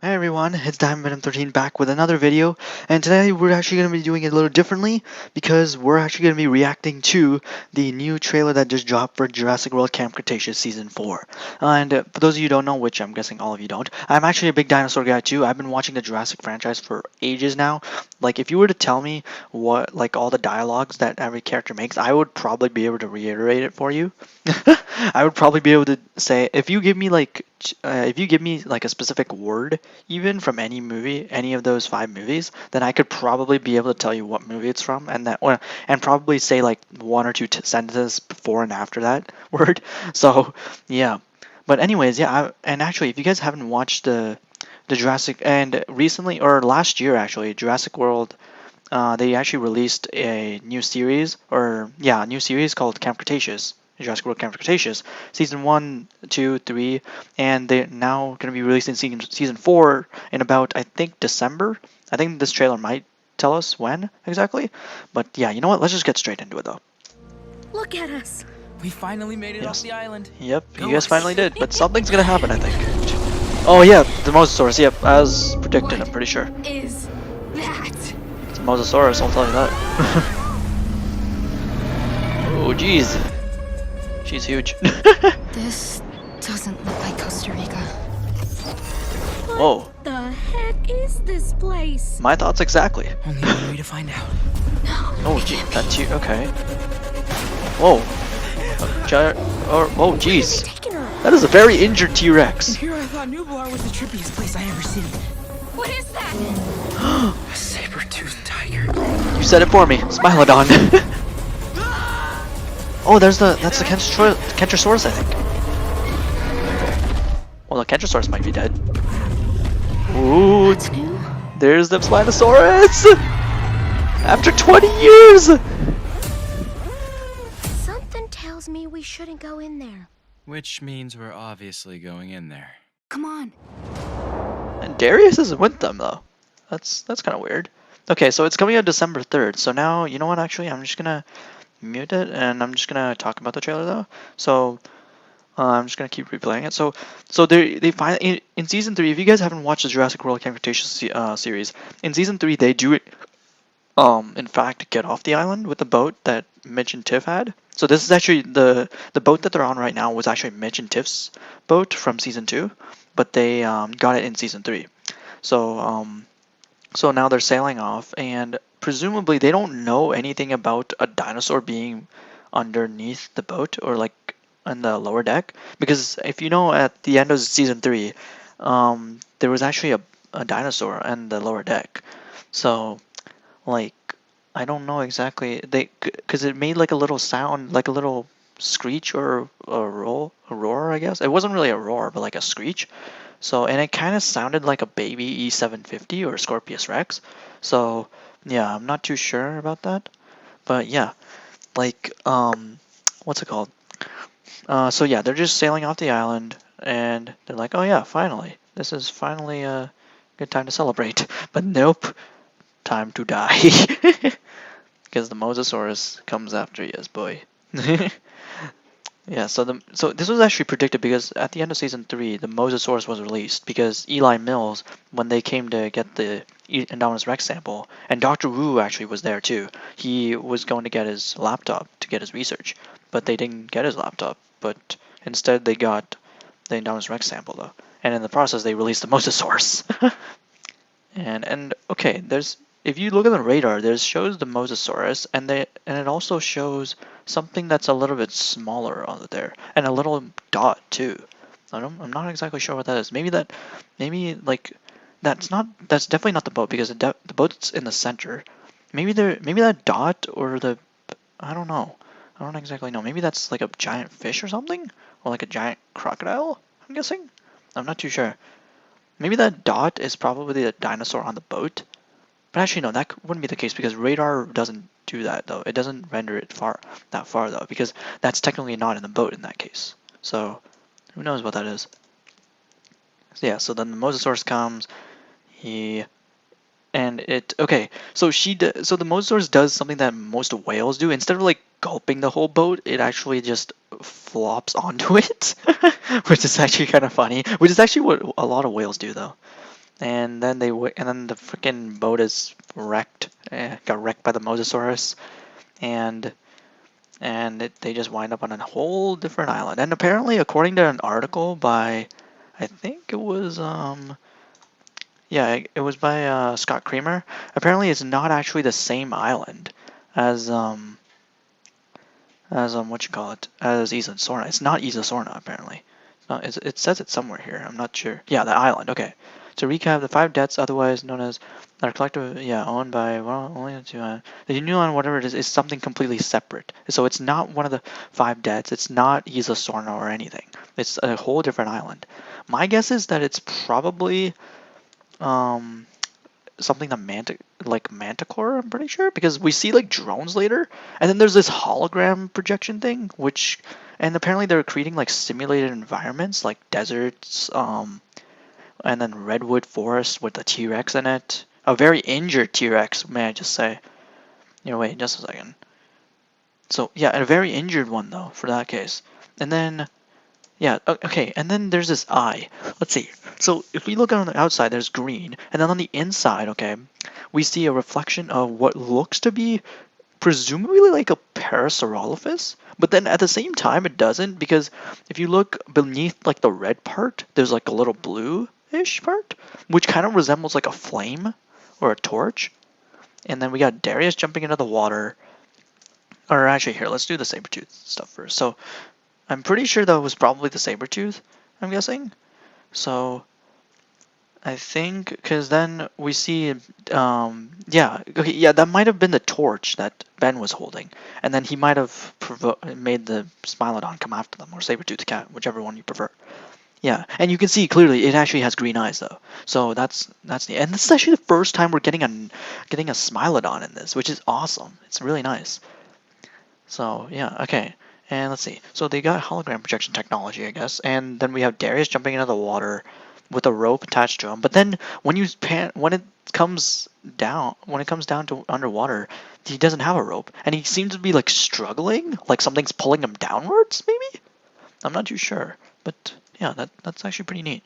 Hey everyone, it's Diamond13 back with another video, and today we're actually going to be doing it a little differently because we're actually going to be reacting to the new trailer that just dropped for Jurassic World Camp Cretaceous Season 4. And for those of you who don't know, which I'm guessing all of you don't, I'm actually a big dinosaur guy too. I've been watching the Jurassic franchise for ages now. Like, if you were to tell me what, like, all the dialogues that every character makes, I would probably be able to reiterate it for you. I would probably be able to say, if you give me like a specific word even from any movie, any of those 5 movies, then I could probably be able to tell you what movie it's from, and probably say like one or two sentences before and after that word. So yeah, but anyways, yeah. And actually, if you guys haven't watched the Jurassic and recently or last year actually, Jurassic World. They actually released a new series, a new series called Camp Cretaceous, Jurassic World Camp Cretaceous, season 1, 2, 3, and they're now going to be releasing season 4 in about, I think, December. I think this trailer might tell us when exactly, but yeah, you know what? Let's just get straight into it though. Look at us. We finally made it off Yes. the island. Yep, Go you guys us. finally did, but something's gonna happen, I think. Oh yeah, the Mosasaurus. Yep, as predicted, What I'm pretty sure. is that? It's a Mosasaurus, I'll tell you that. Oh jeez. She's huge. This doesn't look like Costa Rica. Whoa. What the heck is this place? My thoughts exactly. Only one way to find out. Oh gee, that's you. Okay. Whoa. Oh jeez. Taking her. That is a very injured T-Rex. Here I thought Nublar was the trippiest place I ever seen. What is that? A saber-toothed tiger. You said it for me. Smilodon. Oh, that's the Kentrosaurus, I think. Well, the Kentrosaurus might be dead. Ooh, That's new. there's the Spinosaurus! After 20 years! Something tells me we shouldn't go in there. Which means we're obviously going in there. Come on. And Darius isn't with them, though. That's kind of weird. Okay, so it's coming out December 3rd. So now, you know what, actually, I'm just gonna mute it, and I'm just gonna talk about the trailer, though. So, I'm just gonna keep replaying it. So they finally in season 3. If you guys haven't watched the Jurassic World Camp Cretaceous series, in season 3 they do in fact get off the island with the boat that Mitch and Tiff had. So this is actually the boat that they're on right now was actually Mitch and Tiff's boat from season 2, but they got it in season 3. So so now they're sailing off, and presumably they don't know anything about a dinosaur being underneath the boat or like on the lower deck, because if you know, at the end of season 3, there was actually a dinosaur on the lower deck. So like, I don't know exactly, because it made like a little sound, like a little screech or a roar, I guess. It wasn't really a roar, but like a screech. So, and it kind of sounded like a baby E750 or Scorpius Rex. So yeah, I'm not too sure about that, but yeah, like what's it called? So yeah, they're just sailing off the island, and they're like, oh yeah, finally, this is finally a good time to celebrate. But nope, time to die. Because the Mosasaurus comes after you, boy. Yeah, so this was actually predicted because at the end of season 3, the Mosasaurus was released because Eli Mills, when they came to get the Indominus Rex sample, and Dr. Wu actually was there too. He was going to get his laptop to get his research, but they didn't get his laptop. But instead, they got the Indominus Rex sample though, and in the process, they released the Mosasaurus. and okay, there's, if you look at the radar, there shows the Mosasaurus, and it also shows something that's a little bit smaller on there, and a little dot too. I'm not exactly sure what that is. Maybe like that's definitely not the boat, because the boat's in the center. Maybe that dot or the, I don't know. I don't exactly know. Maybe that's like a giant fish or something, or like a giant crocodile, I'm guessing. I'm not too sure. Maybe that dot is probably the dinosaur on the boat. But actually, no, that wouldn't be the case, because radar doesn't do that though. It doesn't render it that far though, because that's technically not in the boat in that case. So who knows what that is? So yeah, so then the Mosasaurus comes. Okay, so so the Mosasaurus does something that most whales do. Instead of like gulping the whole boat, it actually just flops onto it, which is actually kind of funny. Which is actually what a lot of whales do though. and then and then the freaking boat is wrecked. Got wrecked by the Mosasaurus, and they just wind up on a whole different island. And apparently, according to an article by, I think it was yeah, it was by Scott Creamer. Apparently, it's not actually the same island as what you call it, as Isla Sorna. It's not Isla Sorna apparently. It says it somewhere here. I'm not sure. Yeah, the island. Okay. To recap, the 5 debts, otherwise known as, are collective, owned by, well, only to, the new one, whatever it is something completely separate. So it's not one of the 5 debts. It's not Isla Sorna or anything. It's a whole different island. My guess is that it's probably, something that like Manticore, I'm pretty sure, because we see like drones later, and then there's this hologram projection thing, and apparently they're creating like simulated environments like deserts, and then redwood forest with a T-Rex in it, a very injured T-Rex, may I just say. Wait just a second. So yeah, a very injured one though for that case, and then. Yeah, okay, and then there's this eye. Let's see. So if we look on the outside, there's green, and then on the inside, okay, we see a reflection of what looks to be presumably like a Parasaurolophus, but then at the same time it doesn't, because if you look beneath like the red part, there's like a little blue-ish part, which kind of resembles like a flame or a torch. And then we got Darius jumping into the water. Or actually, here, let's do the saber-tooth stuff first. So I'm pretty sure that was probably the saber-tooth, I'm guessing. So I think, because then we see, that might have been the torch that Ben was holding. And then he might have made the Smilodon come after them, or saber-tooth cat, whichever one you prefer. Yeah, and you can see clearly it actually has green eyes though. So that's neat. And this is actually the first time we're getting a Smilodon in this, which is awesome. It's really nice. So yeah, okay. And let's see. So they got hologram projection technology, I guess. And then we have Darius jumping into the water with a rope attached to him. But then when it comes down to underwater, he doesn't have a rope, and he seems to be like struggling, like something's pulling him downwards. Maybe, I'm not too sure, but yeah, that's actually pretty neat.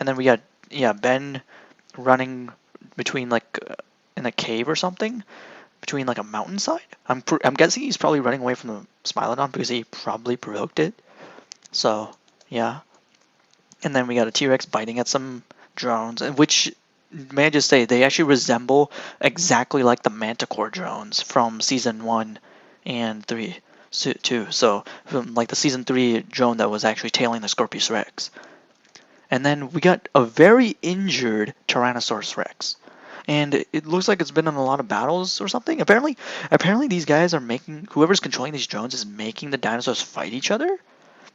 And then we got Ben running between like in a cave or something, between like a mountainside. I'm guessing he's probably running away from the Smilodon because he probably provoked it. So yeah. And then we got a T-Rex biting at some drones, which, may I just say, they actually resemble exactly like the Manticore drones from season 1 and 3 too. So from like the season 3 drone that was actually tailing the Scorpius Rex. And then we got a very injured Tyrannosaurus Rex. And it looks like it's been in a lot of battles or something. Apparently these guys are whoever's controlling these drones is making the dinosaurs fight each other,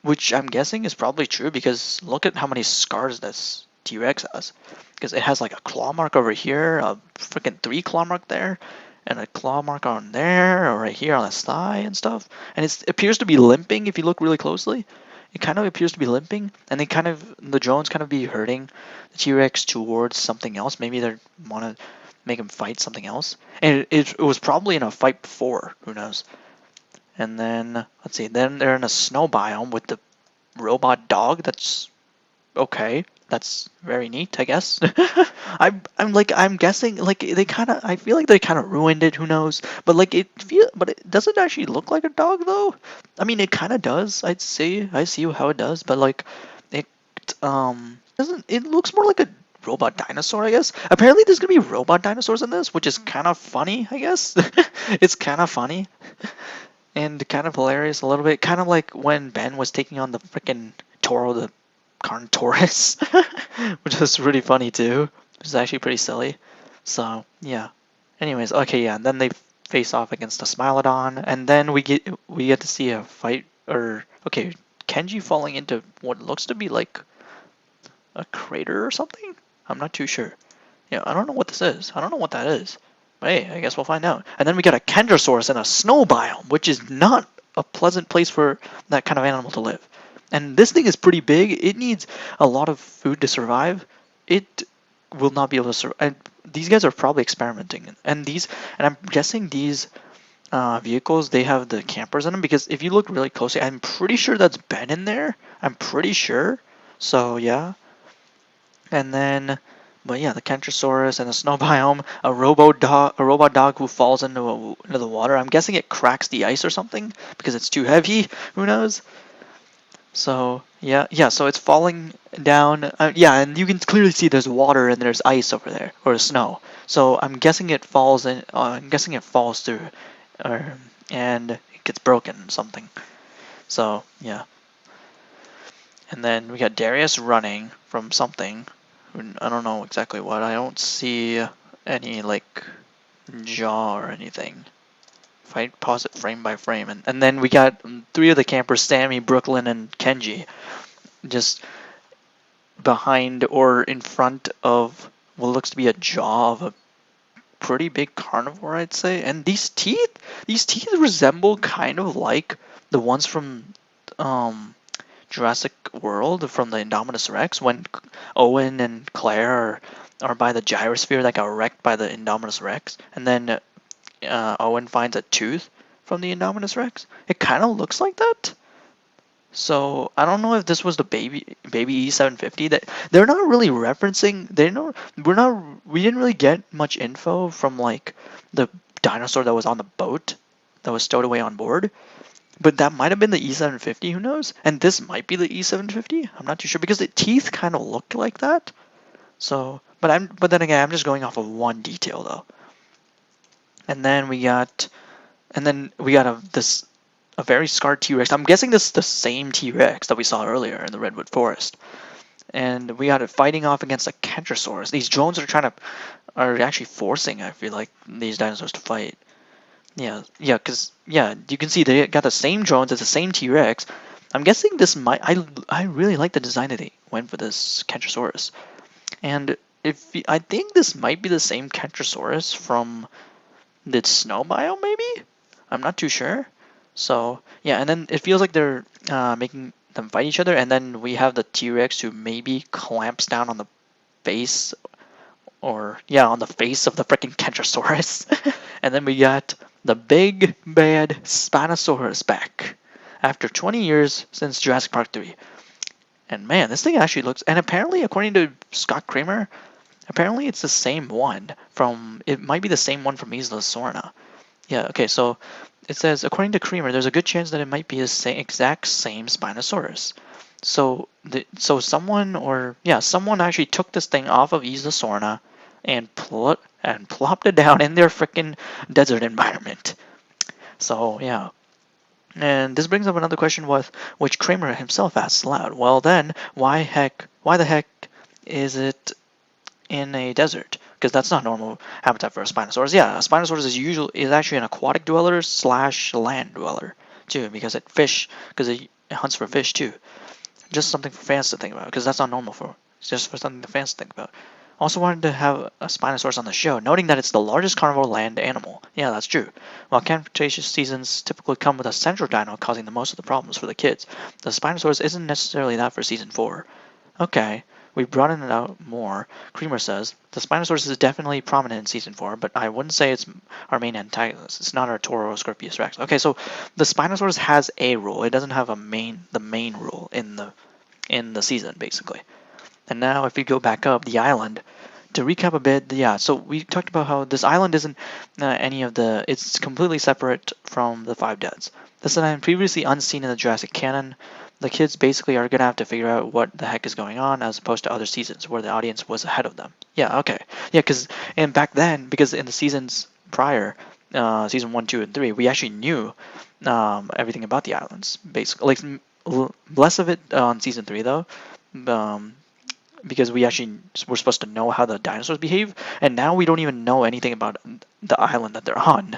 which I'm guessing is probably true because look at how many scars this T-Rex has. Because it has like a claw mark over here, a freaking 3 claw mark there, and a claw mark on there, or right here on his thigh and stuff. And it appears to be limping if you look really closely. It kind of appears to be limping, and the drones kind of be hurting the T-Rex towards something else. Maybe they want to make him fight something else. And it was probably in a fight before. Who knows? And then, let's see, then they're in a snow biome with the robot dog. That's okay. That's very neat, I guess. I'm guessing, like, I feel like they kind of ruined it, who knows? But, like, but it doesn't actually look like a dog, though. I mean, it kind of does, I see how it does, but, like, it looks more like a robot dinosaur, I guess. Apparently there's gonna be robot dinosaurs in this, which is kind of funny, I guess. It's kind of funny. And kind of hilarious a little bit. Kind of like when Ben was taking on the freaking Toro the Carnotaurus, which was really funny too. It was actually pretty silly. So, yeah. Anyways, okay, yeah. And then they face off against a Smilodon. And then we get to see a fight. Okay, Kenji falling into what looks to be like a crater or something? I'm not too sure. Yeah, I don't know what this is. I don't know what that is. Hey, I guess we'll find out. And then we got a Kendrasaurus in a snow biome, which is not a pleasant place for that kind of animal to live. And this thing is pretty big. It needs a lot of food to survive. It will not be able to survive. And these guys are probably experimenting. And I'm guessing these vehicles, they have the campers in them, because if you look really closely, I'm pretty sure that's Ben in there. I'm pretty sure. So yeah. And then But yeah, the Kentrosaurus and the snow biome, a robot dog who falls into the water. I'm guessing it cracks the ice or something because it's too heavy. Who knows? So yeah. So it's falling down. Yeah, and you can clearly see there's water and there's ice over there or snow. So I'm guessing it falls in. I'm guessing it falls through, or and it gets broken or something. So yeah. And then we got Darius running from something. I don't know exactly what. I don't see any like jaw or anything. If I pause it frame by frame, and then we got three of the campers: Sammy, Brooklyn, and Kenji, just behind or in front of what looks to be a jaw of a pretty big carnivore, I'd say. And these teeth resemble kind of like the ones from um Jurassic World from the Indominus Rex when Owen and Claire are by the gyrosphere that got wrecked by the Indominus Rex, and then Owen finds a tooth from the Indominus Rex. It kind of looks like that. So I don't know if this was the baby E750 that they're not really referencing. We didn't really get much info from like the dinosaur that was on the boat that was stowed away on board. But that might have been the E750, who knows? And this might be the E750. I'm not too sure because the teeth kind of look like that. So, but then again, I'm just going off of one detail though. And then we got a very scarred T-Rex. I'm guessing this is the same T-Rex that we saw earlier in the Redwood Forest. And we got it fighting off against a Kentrosaurus. These drones are actually forcing, I feel like, these dinosaurs to fight. Because you can see they got the same drones as the same T-Rex. I'm guessing this might. I really like the design that they went for this Kentrosaurus, and I think this might be the same Kentrosaurus from the snow biome, maybe. I'm not too sure. So yeah, and then it feels like they're making them fight each other, and then we have the T-Rex who maybe clamps down on the face, or yeah, on the face of the freaking Kentrosaurus, and then we got the big bad Spinosaurus back after 20 years since Jurassic Park 3. And man, this thing actually looks, and apparently according to Scott Kramer, apparently it's the same one it might be the same one from Isla Sorna. Yeah, okay, so it says, according to Kramer, there's a good chance that it might be the exact same Spinosaurus. So someone actually took this thing off of Isla Sorna and plopped it down in their freaking desert environment. So yeah. And this brings up another question which Kramer himself asks aloud. Well then, why the heck is it in a desert? Because that's not normal habitat for a Spinosaurus. Yeah, a Spinosaurus is actually an aquatic dweller / land dweller too, because it hunts for fish too. Just something for fans to think about, because that's not normal it's just for something the fans to think about. Also wanted to have a Spinosaurus on the show, noting that it's the largest carnivore land animal. Yeah, that's true. While Camp Cretaceous seasons typically come with a central dino causing the most of the problems for the kids, the Spinosaurus isn't necessarily that for season 4. Okay, we broadened it out more. Kramer says, the Spinosaurus is definitely prominent in season 4, but I wouldn't say it's our main antagonist. It's not our Taurorscorpius Rex. Okay, so the Spinosaurus has a role. It doesn't have the main role in the season, basically. And now if we go back up, the island, to recap a bit, yeah, so we talked about how this island isn't it's completely separate from the Five Deads. This is an island previously unseen in the Jurassic canon. The kids basically are going to have to figure out what the heck is going on, as opposed to other seasons where the audience was ahead of them. Yeah, okay. Yeah, because in the seasons prior, season 1, 2, and 3, we actually knew everything about the islands, basically. Like, less of it on season 3, though. Because we actually were supposed to know how the dinosaurs behave, and now we don't even know anything about the island that they're on.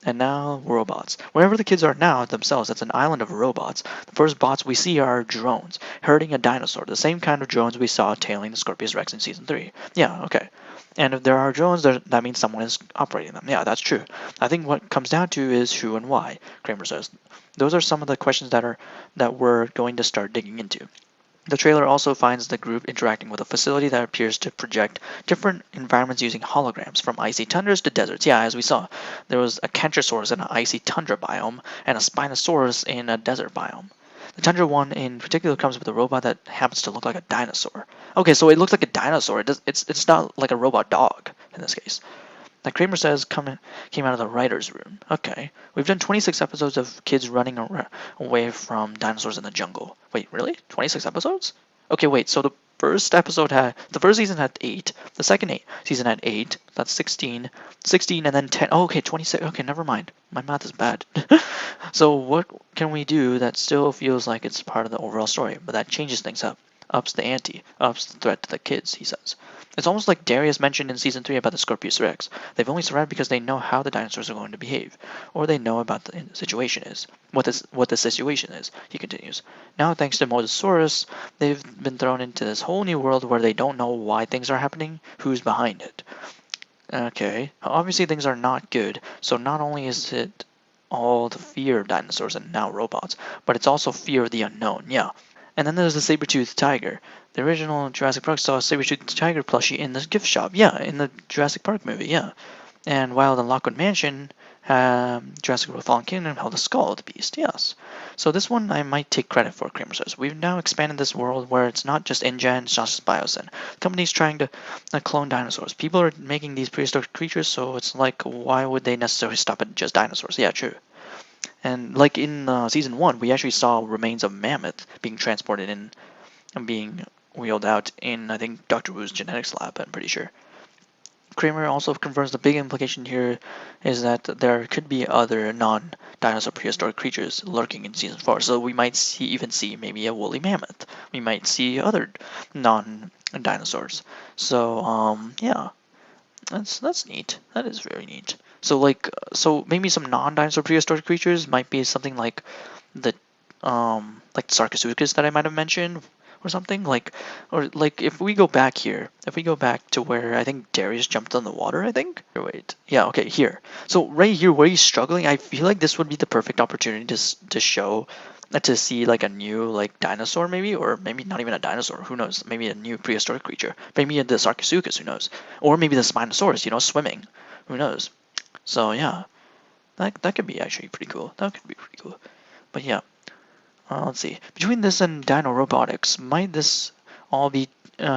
And now robots. Wherever the kids are now themselves, it's an island of robots. The first bots we see are drones, herding a dinosaur, the same kind of drones we saw tailing the Scorpius Rex in season 3. Yeah, okay. And if there are drones, that means someone is operating them. Yeah, that's true. I think what comes down to is who and why, Kramer says. Those are some of the questions that we're going to start digging into. The trailer also finds the group interacting with a facility that appears to project different environments using holograms, from icy tundras to deserts. Yeah, as we saw, there was a Kentrosaurus in an icy tundra biome and a Spinosaurus in a desert biome. The Tundra one in particular comes with a robot that happens to look like a dinosaur. Okay, so it looks like a dinosaur. It's not like a robot dog in this case. That Kramer says came out of the writer's room. Okay. We've done 26 episodes of kids running away from dinosaurs in the jungle. Wait, really? 26 episodes? Okay, wait. So the first season had 8. The second season had 8. That's 16. 16 and then 10. Oh, okay, 26. Okay, never mind. My math is bad. So what can we do that still feels like it's part of the overall story, but that changes things up? Ups the ante, ups the threat to the kids, he says. It's almost like Darius mentioned in Season 3 about the Scorpius Rex. They've only survived because they know how the dinosaurs are going to behave, or they know about the situation is, what the situation is, he continues. Now, thanks to Mosasaurus, they've been thrown into this whole new world where they don't know why things are happening, who's behind it. Okay, obviously things are not good, so not only is it all the fear of dinosaurs and now robots, but it's also fear of the unknown, yeah. And then there's the saber-toothed tiger. The original Jurassic Park saw a saber-toothed tiger plushie in the gift shop. Yeah, in the Jurassic Park movie, yeah. And while the Lockwood Mansion, Jurassic World Fallen Kingdom held a skull of the beast, yes. So this one I might take credit for, Kramer says. We've now expanded this world where it's not just InGen, it's not just Biosyn. The company's trying to clone dinosaurs. People are making these prehistoric creatures, so it's like, why would they necessarily stop at just dinosaurs? Yeah, true. And like in Season 1, we actually saw remains of mammoth being transported in and being wheeled out in, I think, Dr. Wu's genetics lab, I'm pretty sure. Kramer also confirms the big implication here is that there could be other non-dinosaur prehistoric creatures lurking in Season 4. So we might even see maybe a woolly mammoth. We might see other non-dinosaurs. So, yeah. That's neat. That is very neat. So maybe some non-dinosaur prehistoric creatures might be something like the like Sarcosuchus that I might have mentioned or something or if we go back to where I think Darius jumped on the water, I think. Or wait, yeah, okay, here. So right here where he's struggling, I feel like this would be the perfect opportunity to show to see like a new like dinosaur maybe, or maybe not even a dinosaur, who knows, maybe a new prehistoric creature, maybe the Sarcosuchus, who knows, or maybe the Spinosaurus, swimming, who knows. So yeah, that could be actually pretty cool. But yeah, let's see, between this and Dino Robotics, might this all be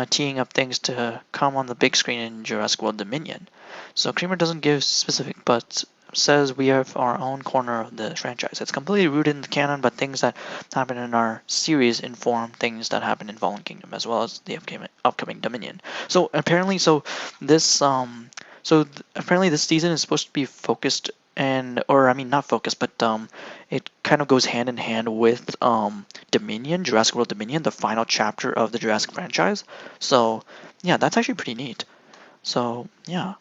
teeing up things to come on the big screen in Jurassic World Dominion? So Kramer doesn't give specific, but says we have our own corner of the franchise. It's completely rooted in the canon, but things that happen in our series inform things that happen in Fallen Kingdom as well as the upcoming Dominion. So apparently, apparently this season is supposed to be focused not focused, but it kind of goes hand in hand with Dominion, Jurassic World Dominion, the final chapter of the Jurassic franchise. So yeah, that's actually pretty neat. So yeah.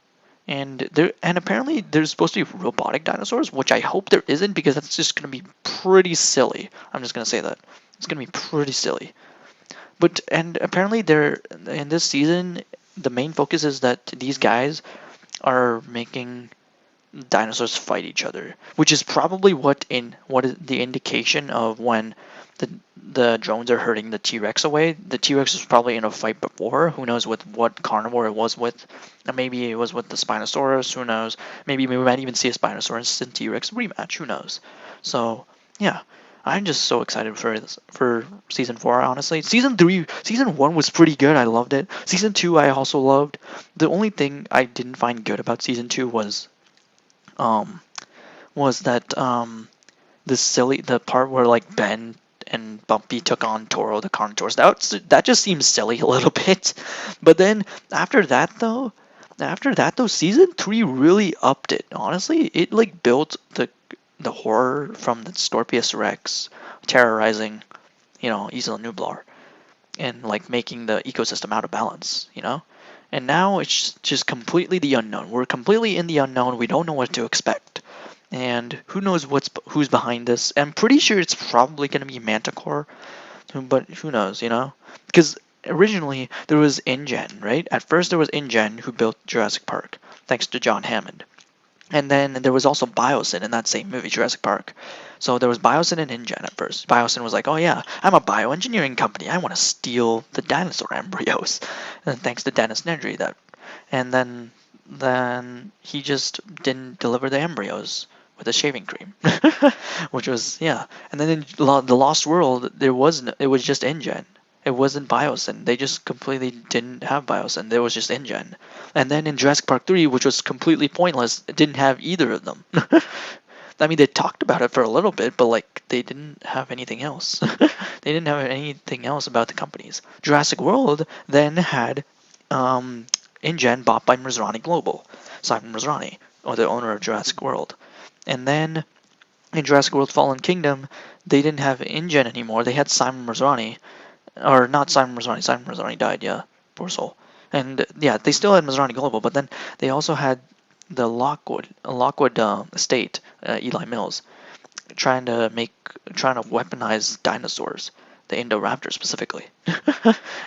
And apparently there's supposed to be robotic dinosaurs, which I hope there isn't, because that's just going to be pretty silly. I'm just going to say that. It's going to be pretty silly. And apparently in this season, the main focus is that these guys are making dinosaurs fight each other, which is probably what is the indication of when the drones are hurting the T-Rex away. The T-Rex was probably in a fight before. Who knows with what carnivore it was with? Maybe it was with the Spinosaurus. Who knows? Maybe we might even see a Spinosaurus and T-Rex rematch. Who knows? So yeah, I'm just so excited for Season 4. Honestly, Season 1 was pretty good. I loved it. Season 2 I also loved. The only thing I didn't find good about Season 2 was that the part where like Ben and Bumpy took on Toro the Carnotaurus. That just seems silly a little bit. But then after that though, Season 3 really upped it. Honestly, it like built the horror from the Scorpius Rex terrorizing, Isla Nublar, and like making the ecosystem out of balance, And now it's just completely the unknown. We're completely in the unknown. We don't know what to expect. And who knows who's behind this? I'm pretty sure it's probably going to be Manticore, but who knows, Because originally there was InGen, right? At first there was InGen who built Jurassic Park, thanks to John Hammond. And then there was also Biosyn in that same movie, Jurassic Park. So there was Biosyn and InGen at first. Biosyn was like, oh yeah, I'm a bioengineering company. I want to steal the dinosaur embryos. And thanks to Dennis Nedry, and then he just didn't deliver the embryos with a shaving cream, which was yeah. And then in the Lost World, it was just InGen. It wasn't Biosyn. They just completely didn't have Biosyn. There was just InGen. And then in Jurassic Park 3, which was completely pointless, it didn't have either of them. I mean, they talked about it for a little bit, but like they didn't have anything else. They didn't have anything else about the companies. Jurassic World then had InGen bought by Masrani Global, Simon Masrani, or the owner of Jurassic World. And then in Jurassic World Fallen Kingdom, they didn't have InGen anymore. They had Simon Masrani, or not Simon Masrani. Simon Masrani died, yeah, poor soul. And yeah, they still had Masrani Global, but then they also had the Lockwood estate, Eli Mills, trying to weaponize dinosaurs, the Indoraptor specifically.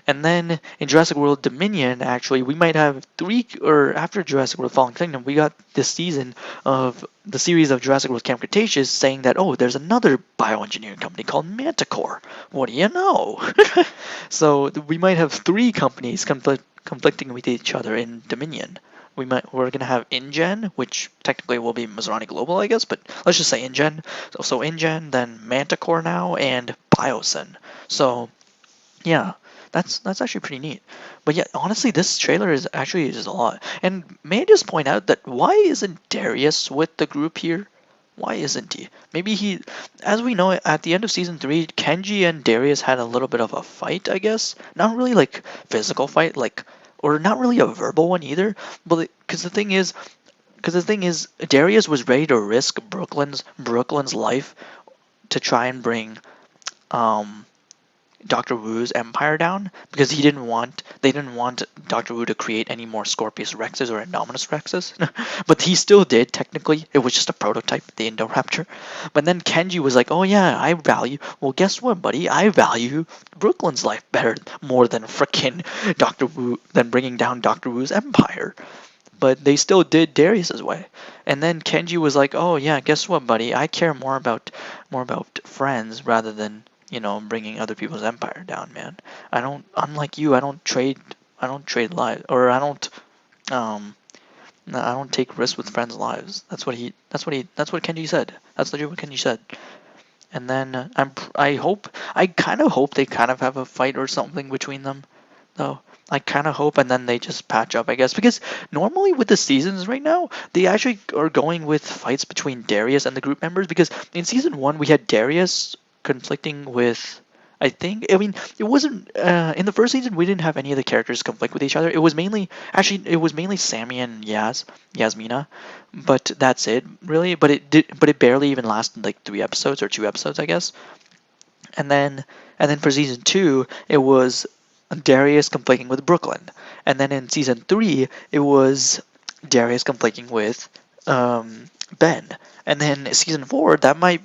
And then in Jurassic World Dominion, actually, we might have after Jurassic World Fallen Kingdom, we got this season of the series of Jurassic World Camp Cretaceous saying that, oh, there's another bioengineering company called Manticore. What do you know? So we might have 3 companies conflicting with each other in Dominion. We're gonna have InGen, which technically will be Masrani Global, I guess, but let's just say InGen. So InGen, then Manticore now, and Biosyn. So yeah, that's actually pretty neat. But yeah, honestly, this trailer is actually just a lot. And may I just point out that why isn't Darius with the group here? Why isn't he? Maybe he, as we know, at the end of season 3, Kenji and Darius had a little bit of a fight, I guess. Not really like physical fight, like, or not really a verbal one either. But because the thing is, Darius was ready to risk Brooklyn's life to try and bring Dr. Wu's empire down, because they didn't want Dr. Wu to create any more Scorpius Rexes or Indominus Rexes. But he still did, technically. It was just a prototype, the Indoraptor. But then Kenji was like, oh yeah, well guess what, buddy? I value Brooklyn's life more than frickin' Dr. Wu, than bringing down Dr. Wu's empire. But they still did Darius's way. And then Kenji was like, oh yeah, guess what, buddy? I care more about friends rather than bringing other people's empire down, man. Unlike you, I don't trade lives, or I don't take risks with friends' lives. That's what Kenji said. That's legit what Kenji said. And then I kind of hope they kind of have a fight or something between them, though. I kind of hope, and then they just patch up, I guess, because normally with the seasons right now, they actually are going with fights between Darius and the group members, because in season 1 we had Darius conflicting with, I mean, it wasn't in the first season we didn't have any of the characters conflict with each other. It was mainly Sammy and Yasmina, but that's it really. But it barely even lasted like 3 episodes or 2 episodes, I guess. And then for season 2 it was Darius conflicting with Brooklyn, and then in season 3 it was Darius conflicting with Ben, and then season 4 that might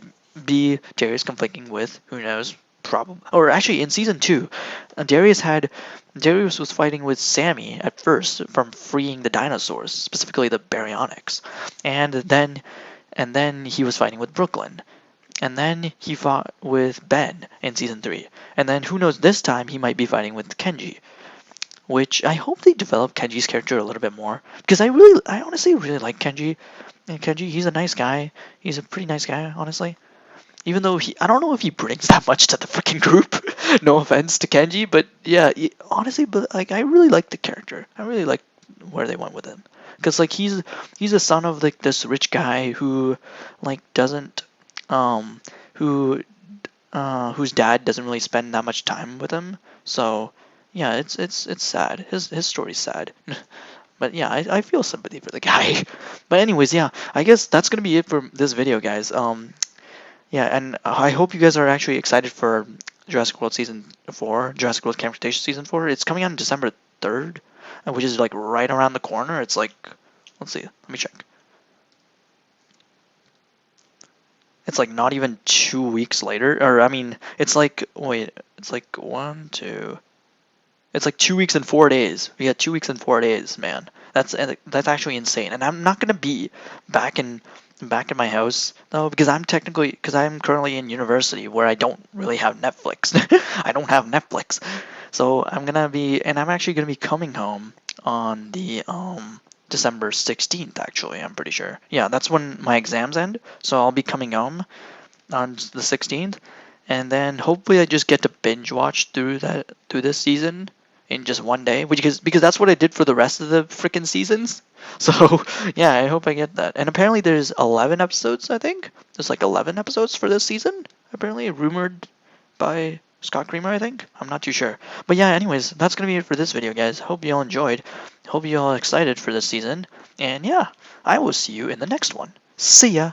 be Darius conflicting with, who knows, probably, or actually in season 2 Darius was fighting with Sammy at first from freeing the dinosaurs, specifically the baryonyx, and then he was fighting with Brooklyn, and then he fought with Ben in season 3, and then who knows, this time he might be fighting with Kenji, which I hope they develop Kenji's character a little bit more, because I honestly really like Kenji. And Kenji, he's a nice guy. He's a pretty nice guy, honestly. Even though I don't know if he brings that much to the freaking group. No offense to Kenji, but yeah, honestly, but like I really like the character. I really like where they went with him, because like he's a son of like this rich guy who like doesn't whose dad doesn't really spend that much time with him. So yeah, it's sad. His story's sad. But yeah, I feel sympathy for the guy. But anyways, yeah, I guess that's gonna be it for this video, guys. Yeah, and I hope you guys are actually excited for Jurassic World Season 4, Jurassic World Camp Cretaceous Season 4. It's coming out on December 3rd, which is like right around the corner. It's like, let's see, let me check. It's like not even 2 weeks later, or I mean, it's like, wait, it's like 1, 2, it's like 2 weeks and 4 days. We got 2 weeks and 4 days, man. That's actually insane. And I'm not gonna be back in my house though, because I'm currently in university where I don't really have Netflix. I don't have Netflix, so I'm actually gonna be coming home on the December 16th, actually, I'm pretty sure. Yeah, that's when my exams end, so I'll be coming home on the 16th, and then hopefully I just get to binge watch through this season in just one day, because that's what I did for the rest of the freaking seasons. So yeah, I hope I get that. And apparently there's 11 episodes, I think. There's like 11 episodes for this season, apparently rumored by Scott Creamer, I think. I'm not too sure. But yeah, anyways, that's gonna be it for this video, guys. Hope you all enjoyed. Hope you all excited for this season. And yeah, I will see you in the next one. See ya!